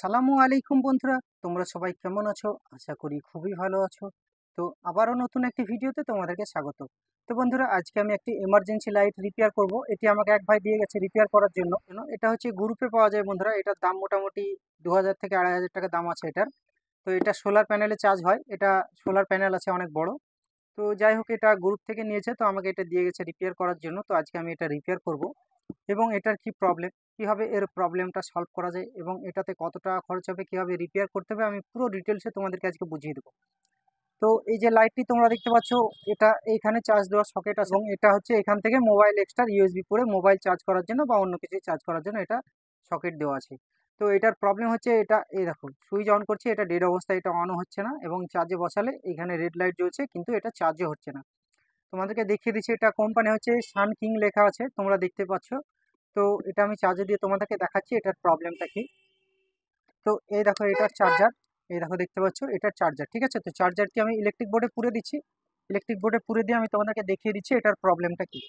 আসসালামু আলাইকুম বন্ধুরা, তোমরা সবাই কেমন আছো? আশা করি খুবই ভালো আছো। তো আবারও নতুন একটি ভিডিওতে তোমাদেরকে স্বাগত। তো বন্ধুরা, আজকে আমি একটি এমার্জেন্সি লাইট রিপেয়ার করব। এটি আমাকে এক ভাই দিয়ে গেছে রিপেয়ার করার জন্য। এটা হচ্ছে গ্রুপে পাওয়া যায় বন্ধুরা। এটার দাম মোটামুটি 2000 থেকে 2500 টাকা দাম আছে এটার। তো এটা সোলার প্যানেলে চার্জ হয়। এটা সোলার প্যানেল আছে অনেক বড়। তো যাই হোক, এটা গ্রুপ থেকে নিয়েছে, তো আমাকে এটা দিয়ে গেছে রিপেয়ার করার জন্য। তো আজকে আমি এটা রিপেয়ার করব এবং এটার কি প্রবলেম, কিভাবে এর প্রবলেমটা সলভ করা যায় এবং এটাতে কত টাকা খরচ হবে, কিভাবে রিপেয়ার করতে হবে, আমি পুরো ডিটেলসে তোমাদেরকে আজকে বুঝিয়ে দেবো। তো এই যে লাইটটি তোমরা দেখতে পাচ্ছ, এটা এইখানে চার্জ দেওয়ার সকেট আছে এবং এটা হচ্ছে এখান থেকে মোবাইল এক্সট্রা ইউএসবি পরে মোবাইল চার্জ করার জন্য বা অন্য কিছু চার্জ করার জন্য এটা সকেট দেওয়া আছে। তো এটার প্রবলেম হচ্ছে, এটা এই দেখো সুইচ অন করছে, এটা ডেড অবস্থায়, এটা অনও হচ্ছে না এবং চার্জে বসালে এখানে রেড লাইট জ্বলছে কিন্তু এটা চার্জও হচ্ছে না। তোমাদেরকে দেখিয়ে দিচ্ছি, এটা কোম্পানি হচ্ছে সান কিং লেখা আছে, তোমরা দেখতে পাচ্ছ। তো এটা আমি চার্জে দিয়ে তোমাদেরকে দেখাচ্ছি এটার প্রবলেমটা কি। তো এই দেখো এটার চার্জার, এই দেখো দেখতে পাচ্ছ এটার চার্জার, ঠিক আছে। তো চার্জারটি আমি ইলেকট্রিক বোর্ডে পুরে দিচ্ছি। ইলেকট্রিক বোর্ডে পুরে দিয়ে আমি তোমাদেরকে দেখিয়ে দিচ্ছি এটার প্রবলেমটা কি।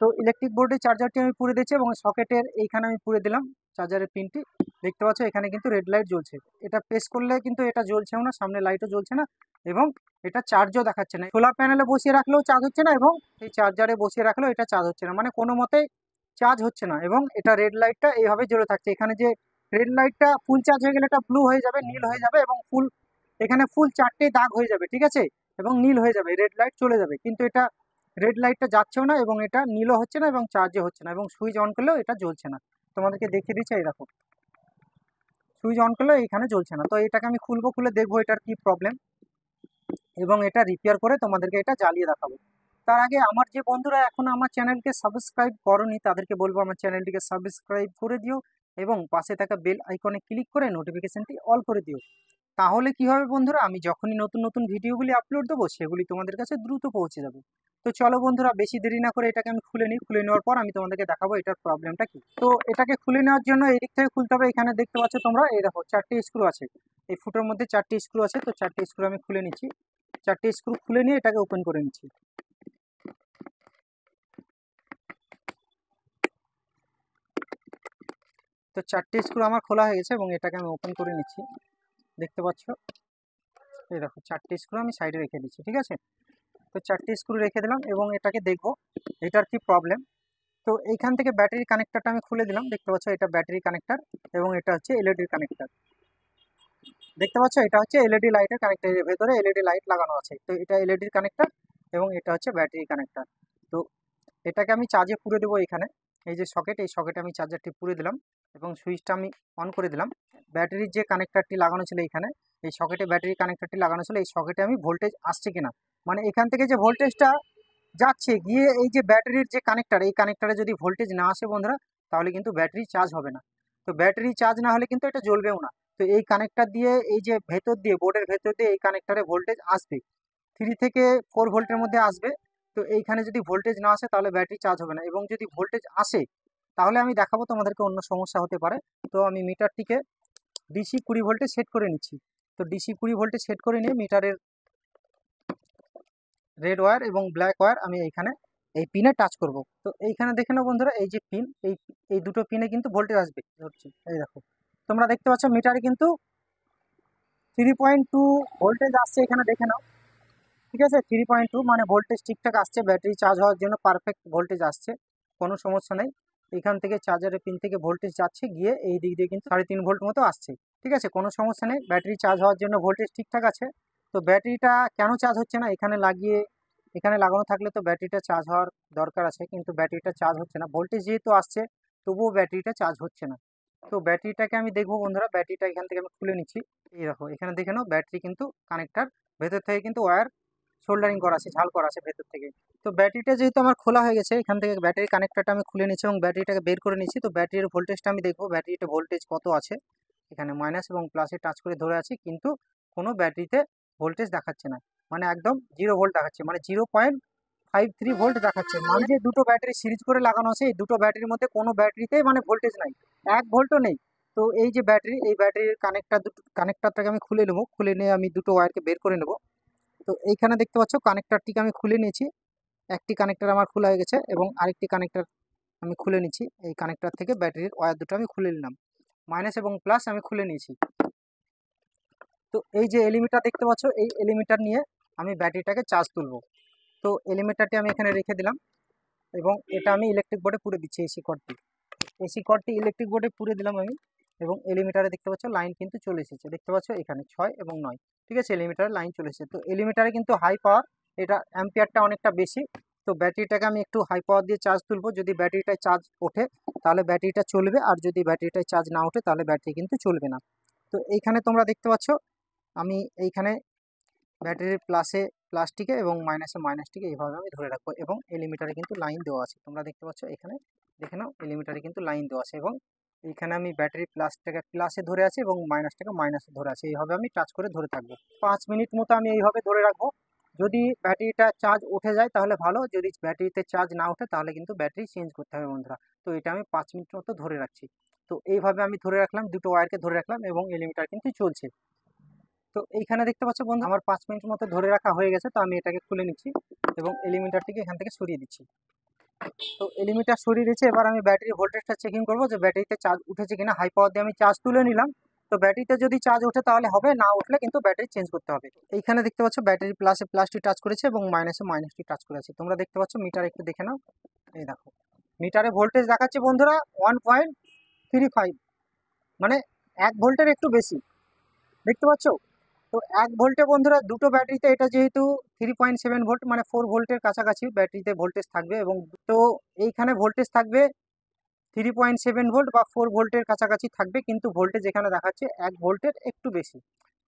তো ইলেকট্রিক বোর্ডে চার্জারটি আমি পুরে দিচ্ছি এবং সকেটের এইখানে আমি পুরে দিলাম চার্জারের পিনটি। দেখতে পাচ্ছ এখানে কিন্তু রেড লাইট জ্বলছে। এটা প্রেস করলে কিন্তু এটা জ্বলছেও না, সামনে লাইটও জ্বলছে না এবং এটা চার্জও দেখাচ্ছে না। সোলার প্যানেলে বসিয়ে রাখলেও চার্জ হচ্ছে না এবং এই চার্জারে বসিয়ে রাখলেও এটা চার্জ হচ্ছে না, মানে কোনো মতে চার্জ হচ্ছে না। এবং এটা রেড লাইটটা এইভাবে জ্বলে থাকছে। এখানে যে রেড লাইটটা ফুল চার্জ হয়ে গেলে এটা ব্লু হয়ে যাবে, নীল হয়ে যাবে এবং ফুল এখানে ফুল চারটে দাগ হয়ে যাবে, ঠিক আছে, এবং নীল হয়ে যাবে, রেড লাইট চলে যাবে। কিন্তু এটা রেড লাইটটা যাচ্ছেও না এবং এটা নীলও হচ্ছে না এবং চার্জও হচ্ছে না এবং সুইচ অন করলেও এটা জ্বলছে না। তোমাদেরকে দেখিয়ে দিচ্ছি, এই দেখো সুইচ অন করলেও এখানে জ্বলছে না। তো এটাকে আমি খুলবো, খুলে দেখবো এটার কি প্রবলেম এবং এটা রিপেয়ার করে তোমাদেরকে এটা জ্বালিয়ে দেখাবো। তার আগে আমার যে বন্ধুরা এখন আমার চ্যানেলকে সাবস্ক্রাইব করনি তাদেরকে বলবো আমার চ্যানেলটিকে সাবস্ক্রাইব করে দিও এবং পাশে থাকা বেল আইকনে ক্লিক করে নোটিফিকেশনটি অল করে দিও। তাহলে কি হবে বন্ধুরা, আমি যখনই নতুন নতুন ভিডিওগুলি আপলোড দেবো সেগুলি তোমাদের কাছে দ্রুত পৌঁছে যাবে। তো চলো বন্ধুরা, বেশি দেরি না করে এটাকে আমি খুলে নিই। খুলে নেওয়ার পর আমি তোমাদেরকে দেখাবো এটার প্রবলেমটা কি। তো এটাকে খুলে নেওয়ার জন্য এই দিক থেকে খুলতে হবে। এখানে দেখতে পাচ্ছ তোমরা, এই দেখো চারটে স্ক্রু আছে, এই ফুটোর মধ্যে চারটে স্ক্রু আছে। তো চারটে স্ক্রু আমি খুলে নিচ্ছি। চারটে স্ক্রু খুলে নিয়ে এটাকে ওপেন করে নিচ্ছি। তো চারটে স্ক্রু আমার খোলা হয়ে গেছে এবং এটাকে আমি ওপেন করে নিচ্ছি। দেখতে পাচ্ছ, এই দেখো চারটে স্ক্রু আমি সাইডে রেখে দিচ্ছি, ঠিক আছে। তো চারটে স্ক্রু রেখে দিলাম এবং এটাকে দেখবো এটার কি প্রবলেম। তো এইখান থেকে ব্যাটারি কানেক্টরটা আমি খুলে দিলাম। দেখতে পাচ্ছ এটা ব্যাটারি কানেক্টর এবং এটা হচ্ছে এলইডি কানেক্টর। দেখতে পাচ্ছ এটা হচ্ছে এলইডি লাইটের কানেক্টর, এর ভেতরে এলইডি লাইট লাগানো আছে। তো এটা এলইডি কানেক্টর এবং এটা হচ্ছে ব্যাটারি কানেক্টর। তো এটাকে আমি চার্জে পুরে দেবো। এখানে এই যে সকেট, এই সকেটে আমি চার্জারটি পুরে দিলাম এবং সুইচটা আমি অন করে দিলাম। ব্যাটারির যে কানেক্টরটি লাগানো ছিল এখানে, এই সকেটে ব্যাটারি কানেক্টরটি লাগানো ছিল, এই সকেটে আমি ভোল্টেজ আসছে কিনা, মানে এখান থেকে যে ভোল্টেজটা যাচ্ছে গিয়ে এই যে ব্যাটারির যে কানেক্টর, এই কানেক্টরে যদি ভোল্টেজ না আসে বন্ধুরা, তাহলে কিন্তু ব্যাটারি চার্জ হবে না। তো ব্যাটারি চার্জ না হলে কিন্তু এটা জ্বলবেও না। তো এই কানেক্টর দিয়ে, এই যে ভেতর দিয়ে, বোর্ডের ভেতর দিয়ে এই কানেক্টরে ভোল্টেজ আসবে, 3 থেকে 4 ভোল্টের মধ্যে আসবে। তো এইখানে যদি ভোল্টেজ না আসে তাহলে ব্যাটারি চার্জ হবে না এবং যদি ভোল্টেজ আসে তাহলে আমি দেখাবো তোমাদেরকে অন্য সমস্যা হতে পারে। তো আমি মিটারটিকে ডিসি 20 ভোল্টে সেট করে নিচ্ছি। তো ডিসি 20 ভোল্টে সেট করে নিয়ে মিটারের রেড ওয়্যার এবং ব্ল্যাক ওয়্যার আমি এইখানে এই পিনে টাচ করব। তো এইখানে দেখে নাও বন্ধুরা, এই যে পিন, এই এই দুটো পিনে কিন্তু ভোল্টেজ আসবে ধরছি। এই দেখো তোমরা দেখতে পাচ্ছ মিটারে কিন্তু 3.2 ভোল্টেজ আসছে, এখানে দেখে নাও, ঠিক আছে। 3.2 মানে ভোল্টেজ ঠিকঠাক আসছে, ব্যাটারি চার্জ হওয়ার জন্য পারফেক্ট ভোল্টেজ আসছে, কোনো সমস্যা নেই। এখান থেকে চার্জারের পিন থেকে ভোল্টেজ যাচ্ছে গিয়ে এই দিক দিয়ে কিন্তু 3.5 ভোল্ট মতো আসছে, ঠিক আছে, কোনো সমস্যা নেই। ব্যাটারি চার্জ হওয়ার জন্য ভোল্টেজ ঠিকঠাক আছে। তো ব্যাটারিটা কেন চার্জ হচ্ছে না, এখানে লাগিয়ে, এখানে লাগানো থাকলে তো ব্যাটারিটা চার্জ হওয়ার দরকার আছে, কিন্তু ব্যাটারিটা চার্জ হচ্ছে না। ভোল্টেজ যেহেতু আসছে তবুও ব্যাটারিটা চার্জ হচ্ছে না। তো ব্যাটারিটাকে আমি দেখবো বন্ধুরা, ব্যাটারিটা এখান থেকে আমি খুলে নিচ্ছি। এই দেখো এখানে দেখে নাও ব্যাটারি কিন্তু কানেক্টার ভেতর থেকে কিন্তু ওয়্যার সোল্ডারিং করা আছে, ঝাল করা আছে ভেতর থেকে। তো ব্যাটারিটা যেহেতু আমার খোলা হয়ে গেছে, এখান থেকে ব্যাটারি কানেক্টরটা আমি খুলে নিচ্ছি এবং ব্যাটারিটাকে বের করে নিচ্ছি। তো ব্যাটারির ভোল্টেজটা আমি দেখবো, ব্যাটারিটা ভোল্টেজ কত আছে। এখানে মাইনাস এবং প্লাসে টাচ করে ধরে আছি, কিন্তু কোনো ব্যাটারিতে ভোল্টেজ দেখাচ্ছে না, মানে একদম 0 ভোল্ট দেখাচ্ছে, মানে 0.53 ভোল্ট দেখাচ্ছে। মানে যে দুটো ব্যাটারি সিরিজ করে লাগানো আছে, এই দুটো ব্যাটারির মধ্যে কোনো ব্যাটারিতে মানে ভোল্টেজ নাই, 1 ভোল্টও নেই। তো এই যে ব্যাটারি, এই ব্যাটারির কানেক্টরটাকে আমি খুলে নেবো। খুলে নিয়ে আমি দুটো ওয়্যারকে বের করে নেবো। তো এইখানে দেখতে পাচ্ছ কানেক্টরটিকে আমি খুলে নিয়েছি। একটি কানেক্টর আমার খোলা হয়ে গেছে এবং আরেকটি কানেক্টর আমি খুলে নিচ্ছি। এই কানেক্টর থেকে ব্যাটারির ওয়্যার দুটো আমি খুলে নিলাম। মাইনাস এবং প্লাস আমি খুলে নিয়েছি। তো এই যে এলিমিটার দেখতে পাচ্ছ, এই এলিমিটার নিয়ে আমি ব্যাটারিটাকে চার্জ তুলব। তো এলিমিটারটি আমি এখানে রেখে দিলাম এবং এটা আমি ইলেকট্রিক বোর্ডে পুরে দিচ্ছি। এসি কর্ডটি ইলেকট্রিক বোর্ডে পুরে দিলাম আমি, এবং এলিমিটারে দেখতে পাচ্ছ লাইন কিন্তু চলে এসেছে। দেখতে পাচ্ছ এখানে 6 এবং 9, ঠিক আছে, এলিমিটারে লাইন চলে এসেছে। তো এলিমিটারে কিন্তু হাই পাওয়ার, এটা অ্যাম্পিয়ারটা অনেকটা বেশি। তো ব্যাটারিটাকে আমি একটু হাই পাওয়ার দিয়ে চার্জ তুলবো। যদি ব্যাটারিটায় চার্জ ওঠে তাহলে ব্যাটারিটা চলবে, আর যদি ব্যাটারিটায় চার্জ না ওঠে তাহলে ব্যাটারি কিন্তু চলবে না। তো এইখানে তোমরা দেখতে পাচ্ছ আমি এইখানে ব্যাটারির প্লাসটিকে এবং মাইনাসটিকে এইভাবে আমি ধরে রাখবো, এবং এলিমিটারে কিন্তু লাইন দেওয়া আছে। তোমরা দেখতে পাচ্ছ এখানে, দেখে নাও, এলিমিটারে কিন্তু লাইন দেওয়া আছে, এবং এইখানে আমি ব্যাটারি প্লাসটাকে প্লাসে ধরে আছি এবং মাইনাসটাকে মাইনাসে ধরে আছি। এইভাবে আমি টাচ করে ধরে থাকবো 5 মিনিট মতো, আমি এইভাবে ধরে রাখবো। যদি ব্যাটারিটা চার্জ উঠে যায় তাহলে ভালো, যদি ব্যাটারিতে চার্জ না ওঠে তাহলে কিন্তু ব্যাটারি চেঞ্জ করতে হবে বন্ধুরা। তো এটা আমি 5 মিনিট মতো ধরে রাখছি। তো এইভাবে আমি ধরে রাখলাম, দুটো ওয়্যারকে ধরে রাখলাম, এবং এলিমিটার কিন্তু চলছে। তো এইখানে দেখতে পাচ্ছ বন্ধু, আমার 5 মিনিট মতো ধরে রাখা হয়ে গেছে। তো আমি এটাকে খুলে নিচ্ছি এবং এলিমিটারটিকে এখান থেকে সরিয়ে দিচ্ছি। তো এলিমিটার সরিয়ে দিচ্ছি। এবার আমি ব্যাটারি ভোল্টেজটা চেকিং করবো যে ব্যাটারিতে চার্জ উঠেছে কিনা। হাই পাওয়ার দিয়ে আমি চার্জ তুলে নিলাম। তো ব্যাটারিতে যদি চার্জ ওঠে তাহলে হবে, না উঠলে কিন্তু ব্যাটারি চেঞ্জ করতে হবে। এইখানে দেখতে পাচ্ছ ব্যাটারি প্লাসে প্লাসটি টাচ করেছে এবং মাইনাসে মাইনাসটি টাচ করেছে। তোমরা দেখতে পাচ্ছ মিটার, একটু দেখে নাও। এই দেখো মিটারে ভোল্টেজ দেখাচ্ছে বন্ধুরা 1.35, মানে 1 ভোল্টের একটু বেশি। দেখতে পাচ্ছ? তো 1 ভোল্টে বন্ধুরা দুটো ব্যাটারিতে, এটা যেহেতু 3.7 ভোল্ট মানে 4 ভোল্টের কাছাকাছি ব্যাটারিতে ভোল্টেজ থাকবে, এবং তো এইখানে ভোল্টেজ থাকবে 3.7 ভোল্ট বা 4 ভোল্টের কাছাকাছি থাকবে, কিন্তু ভোল্টেজ এখানে দেখাচ্ছে 1 ভোল্টের একটু বেশি।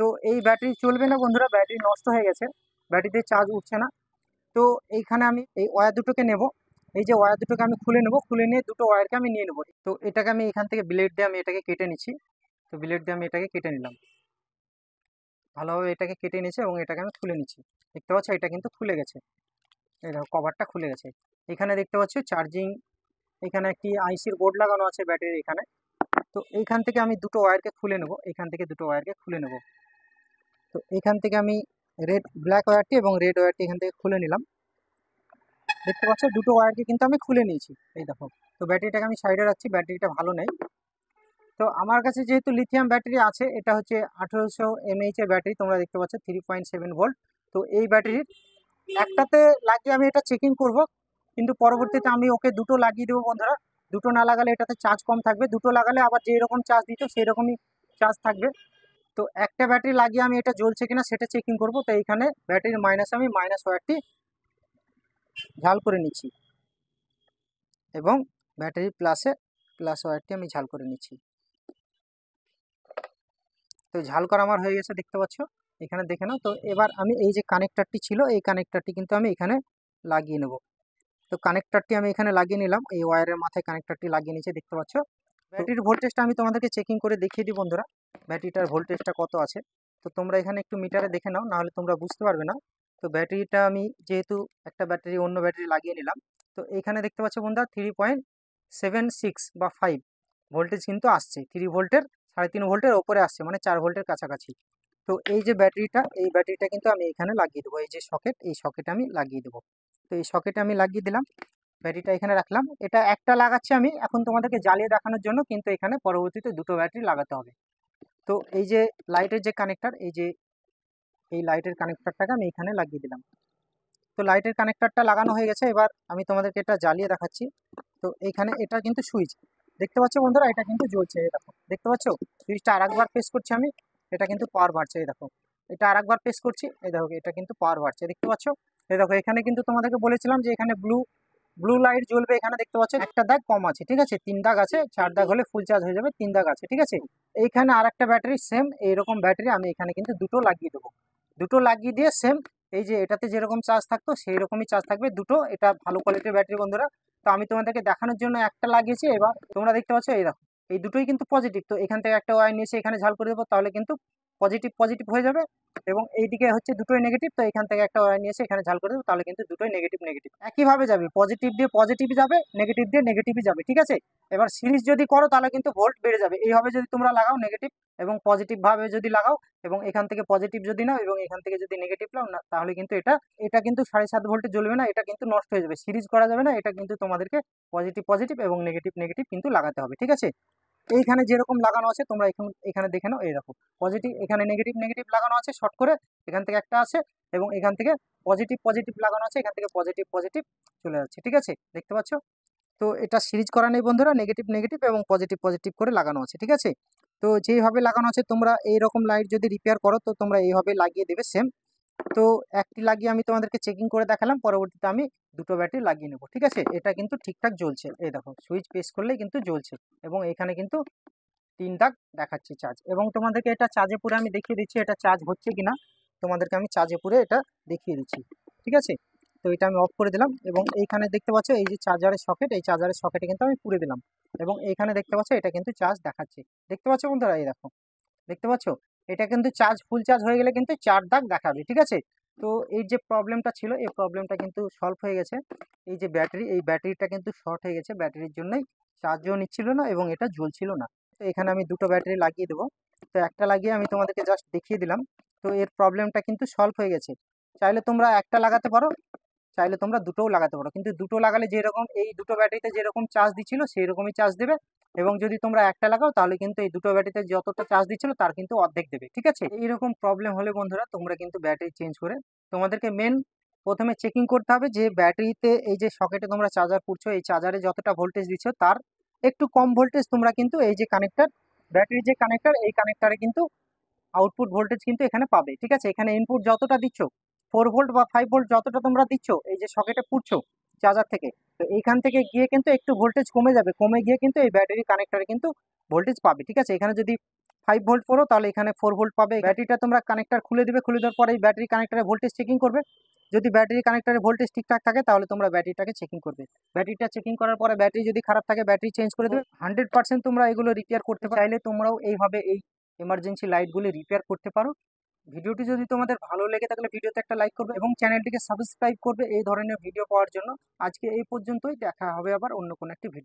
তো এই ব্যাটারি চলবে না বন্ধুরা, ব্যাটারি নষ্ট হয়ে গেছে, ব্যাটারিতে চার্জ উঠছে না। তো এইখানে আমি এই ওয়্যার দুটোকে নেব, এই যে ওয়্যার দুটোকে আমি খুলে নেব, খুলে নিয়ে দুটো ওয়্যারকে আমি নিয়ে নেব। তো এটাকে আমি এখান থেকে ব্লেড দিয়ে আমি এটাকে কেটে নিচ্ছি। তো ব্লেড দিয়ে আমি এটাকে কেটে নিলাম, ভালোভাবে এটাকে কেটে নিয়েছে, এবং এটাকে আমি খুলে নিচ্ছি। দেখতে পাচ্ছ এটা কিন্তু খুলে গেছে, এই দেখো কভারটা খুলে গেছে। এখানে দেখতে পাচ্ছ চার্জিং, এখানে একটি আইসির বোর্ড লাগানো আছে ব্যাটারির এখানে। তো এইখান থেকে আমি দুটো ওয়্যারকে খুলে নেব, এখান থেকে দুটো ওয়্যারকে খুলে নেব। তো এখান থেকে আমি ব্ল্যাক ওয়্যারটি এবং রেড ওয়্যারটি এখান থেকে খুলে নিলাম। দেখতে পাচ্ছ দুটো ওয়্যারকে কিন্তু আমি খুলে নিয়েছি, এই দেখো। তো ব্যাটারিটাকে আমি সাইডে রাখছি, ব্যাটারিটা ভালো নেই। তো আমার কাছে যেহেতু লিথিয়াম ব্যাটারি আছে, এটা হচ্ছে 1800 mAh এর ব্যাটারি, তোমরা দেখতে পাচ্ছ 3.7 ভোল্ট। তো এই ব্যাটারির একটাতে লাগিয়ে আমি এটা চেকিং করব, কিন্তু পরবর্তীতে আমি ওকে দুটো লাগিয়ে দেবো বন্ধুরা। দুটো না লাগালে এটাতে চার্জ কম থাকবে, দুটো লাগালে আবার যেই রকম চার্জ দিত সেই রকমই চার্জ থাকবে। তো একটা ব্যাটারি লাগিয়ে আমি এটা জ্বলছে কিনা সেটা চেকিং করব। তো এইখানে ব্যাটারির মাইনাসে আমি মাইনাস ওয়্যারটি ঝাল করে নিচ্ছি, এবং ব্যাটারির প্লাস ওয়্যারটি আমি ঝাল করে নিচ্ছি। তো ঝাল করা আমার হয়ে গেছে, দেখতে পাচ্ছ এখানে, দেখে নাও। তো এবার আমি এই যে কানেক্টরটি ছিল, এই কানেক্টরটি কিন্তু আমি এখানে লাগিয়ে নেব। তো কানেক্টরটি আমি এখানে লাগিয়ে নিলাম, এই ওয়্যারের মাথায় কানেক্টরটি লাগিয়ে নিয়েছে, দেখতে পাচ্ছ। ব্যাটারির ভোল্টেজটা আমি তোমাদেরকে চেকিং করে দেখিয়ে দিই বন্ধুরা, ব্যাটারিটার ভোল্টেজটা কত আছে। তো তোমরা এখানে একটু মিটারে দেখে নাও, নাহলে তোমরা বুঝতে পারবে না। তো ব্যাটারিটা আমি যেহেতু একটা ব্যাটারি অন্য ব্যাটারি লাগিয়ে নিলাম, তো এইখানে দেখতে পাচ্ছ বন্ধুরা 3.76 বা 5 ভোল্টেজ কিন্তু আসছে। 3 ভোল্টের 3.5 ভোল্টের ওপরে আসছে, মানে 4 ভোল্টের কাছাকাছি। তো এই যে ব্যাটারিটা, এই ব্যাটারিটা কিন্তু আমি এখানে লাগিয়ে দেবো, এই যে সকেট, এই সকেটে আমি লাগিয়ে দেবো। তো এই সকেটে আমি লাগিয়ে দিলাম, ব্যাটারিটা এখানে রাখলাম। এটা একটা লাগাচ্ছি আমি এখন তোমাদেরকে জ্বালিয়ে দেখানোর জন্য, কিন্তু এখানে পরবর্তীতে দুটো ব্যাটারি লাগাতে হবে। তো এই যে লাইটের যে কানেক্টর, এই যে এই লাইটের কানেক্টরটাকে আমি এখানে লাগিয়ে দিলাম। তো লাইটের কানেক্টরটা লাগানো হয়ে গেছে, এবার আমি তোমাদেরকে এটা জ্বালিয়ে দেখাচ্ছি। তো এইখানে এটা কিন্তু সুইচ, দেখতে পাচ্ছ বন্ধুরা, এটা কিন্তু জ্বলছে, এই দেখো, দেখতে পাচ্ছ। সুইচটা আরেকবার প্রেস করছি আমি, এটা কিন্তু পাওয়ার বাড়ছে, এই দেখো। এটা আরেকবার প্রেস করছি, এই দেখো, এটা কিন্তু পাওয়ার বাড়ছে, দেখতে পাচ্ছ। এই দেখো এখানে কিন্তু তোমাদেরকে বলেছিলাম যে এখানে ব্লু ব্লু লাইট জ্বলবে। এখানে দেখতে পাচ্ছ একটা দাগ কম আছে, ঠিক আছে, 3 দাগ আছে, 4 দাগ হলে ফুল চার্জ হয়ে যাবে, 3 দাগ আছে, ঠিক আছে। এইখানে আর একটা ব্যাটারি সেম এইরকম ব্যাটারি আমি এখানে কিন্তু দুটো লাগিয়ে দেবো। দুটো লাগিয়ে দিয়ে সেম এই যে এটাতে যেরকম চার্জ থাকতো সেই রকমই চার্জ থাকবে দুটো। এটা ভালো কোয়ালিটির ব্যাটারি বন্ধুরা। তো আমি তোমাদেরকে দেখানোর জন্য একটা লাগিয়েছি, এবার তোমরা দেখতে পাচ্ছ এই দেখো, এই দুটোই কিন্তু পজিটিভ। তো এখান থেকে একটা ওয়্যার নিয়েছে, এখানে ঝাল করে দেবো, তাহলে কিন্তু পজিটিভ পজিটিভ হয়ে যাবে, এবং এইদিকে হচ্ছে দুটোই নেগেটিভ। তো এখান থেকে একটা ওয়্যার নিয়েছে, এখানে ঝাল করে দেবো, তাহলে কিন্তু দুটোই নেগেটিভ নেগেটিভ একইভাবে যাবে, পজিটিভ দিয়ে পজিটিভই যাবে, নেগেটিভ দিয়ে নেগেটিভই যাবে, ঠিক আছে। এবার সিরিজ যদি করো তাহলে কিন্তু ভোল্ট বেড়ে যাবে। এইভাবে যদি তোমরা লাগাও নেগেটিভ এবং পজিটিভ ভাবে যদি লাগাও, এবং এখান থেকে পজিটিভ যদি নাও এবং এখান থেকে যদি নেগেটিভ নাও না, তাহলে কিন্তু এটা এটা কিন্তু 7.5 ভোল্টে জ্বলবে না, এটা কিন্তু নষ্ট হয়ে যাবে, সিরিজ করা যাবে না। এটা কিন্তু তোমাদেরকে পজিটিভ পজিটিভ এবং নেগেটিভ নেগেটিভ কিন্তু লাগাতে হবে, ঠিক আছে। এইখানে যেরকম লাগানো আছে তোমরা এখানে দেখে নাও, এই দেখো পজিটিভ, এখানে নেগেটিভ নেগেটিভ লাগানো আছে শর্ট করে, এখান থেকে একটা আছে, এবং এখান থেকে পজিটিভ পজিটিভ লাগানো আছে, এখান থেকে পজিটিভ পজিটিভ চলে যাচ্ছে। ঠিক আছে, দেখতে পাচ্ছ? তো এটা সিরিজ করা নেই বন্ধুরা, নেগেটিভ নেগেটিভ এবং পজিটিভ পজিটিভ করে লাগানো আছে। ঠিক আছে, তো যেইভাবে লাগানো আছে তোমরা এইরকম লাইট যদি রিপেয়ার করো তো তোমরা এইভাবে লাগিয়ে দেবে সেম। তো একটি লাগিয়ে আমি তোমাদেরকে চেকিং করে দেখালাম, পরবর্তীতে আমি দুটো ব্যাটারি লাগিয়ে নেবো। ঠিক আছে, এটা কিন্তু ঠিকঠাক জ্বলছে, এই দেখো সুইচ প্রেস করলেই কিন্তু জ্বলছে, এবং এখানে কিন্তু 3 দাগ দেখাচ্ছে চার্জ। এবং তোমাদেরকে এটা চার্জে পুরে আমি দেখিয়ে দিচ্ছি এটা চার্জ হচ্ছে কিনা, তোমাদেরকে আমি চার্জে পুরে এটা দেখিয়ে দিচ্ছি। ঠিক আছে, তো এটা আমি অফ করে দিলাম, এবং এইখানে দেখতে পাচ্ছ এই যে চার্জারের সকেট, এই চার্জারের সকেটে কিন্তু আমি পুরে দিলাম, এবং এইখানে দেখতে পাচ্ছ এটা কিন্তু চার্জ দেখাচ্ছে। দেখতে পাচ্ছ বন্ধুরা, এই দেখো দেখতে পাচ্ছ, এটা কিন্তু চার্জ ফুল চার্জ হয়ে গেলে কিন্তু 4 দাগ দেখাবে। ঠিক আছে, তো এই যে প্রবলেমটা ছিল এই প্রবলেমটা কিন্তু সলভ হয়ে গেছে। এই যে ব্যাটারি, এই ব্যাটারিটা কিন্তু শর্ট হয়ে গেছে, ব্যাটারির জন্যই চার্জও নিচ্ছিল না এবং এটা জ্বলছিল না। তো এখানে আমি দুটো ব্যাটারি লাগিয়ে দেবো, তো একটা লাগিয়ে আমি তোমাদেরকে জাস্ট দেখিয়ে দিলাম। তো এর প্রবলেমটা কিন্তু সলভ হয়ে গেছে। চাইলে তোমরা একটা লাগাতে পারো, চাইলে তোমরা দুটোও লাগাতে পারো, কিন্তু দুটো লাগালে যেরকম এই দুটো ব্যাটারিতে যেরকম চার্জ দিচ্ছিল সেই রকমই চার্জ দেবে, এবং যদি তোমরা একটা লাগাও তাহলে কিন্তু এই দুটো ব্যাটারিতে যতটা চার্জ দিচ্ছিল তার কিন্তু অর্ধেক দেবে। ঠিক আছে, এইরকম প্রবলেম হলে বন্ধুরা তোমরা কিন্তু ব্যাটারি চেঞ্জ করে, তোমাদেরকে প্রথমে চেকিং করতে হবে যে ব্যাটারিতে এই যে সকেটে তোমরা চার্জার পুড়ছো এই চার্জারে যতটা ভোল্টেজ দিচ্ছ তার একটু কম ভোল্টেজ তোমরা কিন্তু এই যে কানেক্টর, ব্যাটারির যে কানেক্টর, এই কানেক্টরে কিন্তু আউটপুট ভোল্টেজ কিন্তু এখানে পাবে। ঠিক আছে, এখানে ইনপুট যতটা দিচ্ছ 4 ভোল্ট বা 5 ভোল্ট যতটা তোমরা দিচ্ছ এই যে সকেটে পুড়ছো চার্জার থেকে, তো এইখান থেকে গিয়ে কিন্তু একটু ভোল্টেজ কমে যাবে, কমে গিয়ে কিন্তু এই ব্যাটারি কানেক্টরে কিন্তু ভোল্টেজ পাবে। ঠিক আছে, এখানে যদি 5 ভোল্ট পড়ো তাহলে এখানে 4 ভোল্ট পাবে। ব্যাটারিটা তোমরা কানেক্টর খুলে দিবে, খুলে দেওয়ার পরে এই ব্যাটারি কানেক্টরে ভোল্টেজ চেকিং করবে, যদি ব্যাটারি কানেক্টরে ভোল্টেজ ঠিকঠাক থাকে তাহলে তোমরা ব্যাটারিটাকে চেকিং করবে। ব্যাটারিটা চেকিং করার পরে ব্যাটারি যদি খারাপ থাকে ব্যাটারি চেঞ্জ করে দেবে। 100% তোমরা এগুলো রিপেয়ার করতে পারো, চাইলে তোমরাও এইভাবে এই এমার্জেন্সি লাইটগুলি রিপেয়ার করতে পারো। ভিডিওটি যদি তোমাদের ভালো লেগে থাকলে ভিডিওতে একটা লাইক করবে এবং চ্যানেলটিকে সাবস্ক্রাইব করবে এই ধরনের ভিডিও পাওয়ার জন্য। আজকে এই পর্যন্তই, দেখা হবে আবার অন্য কোনো একটি ভিডিও।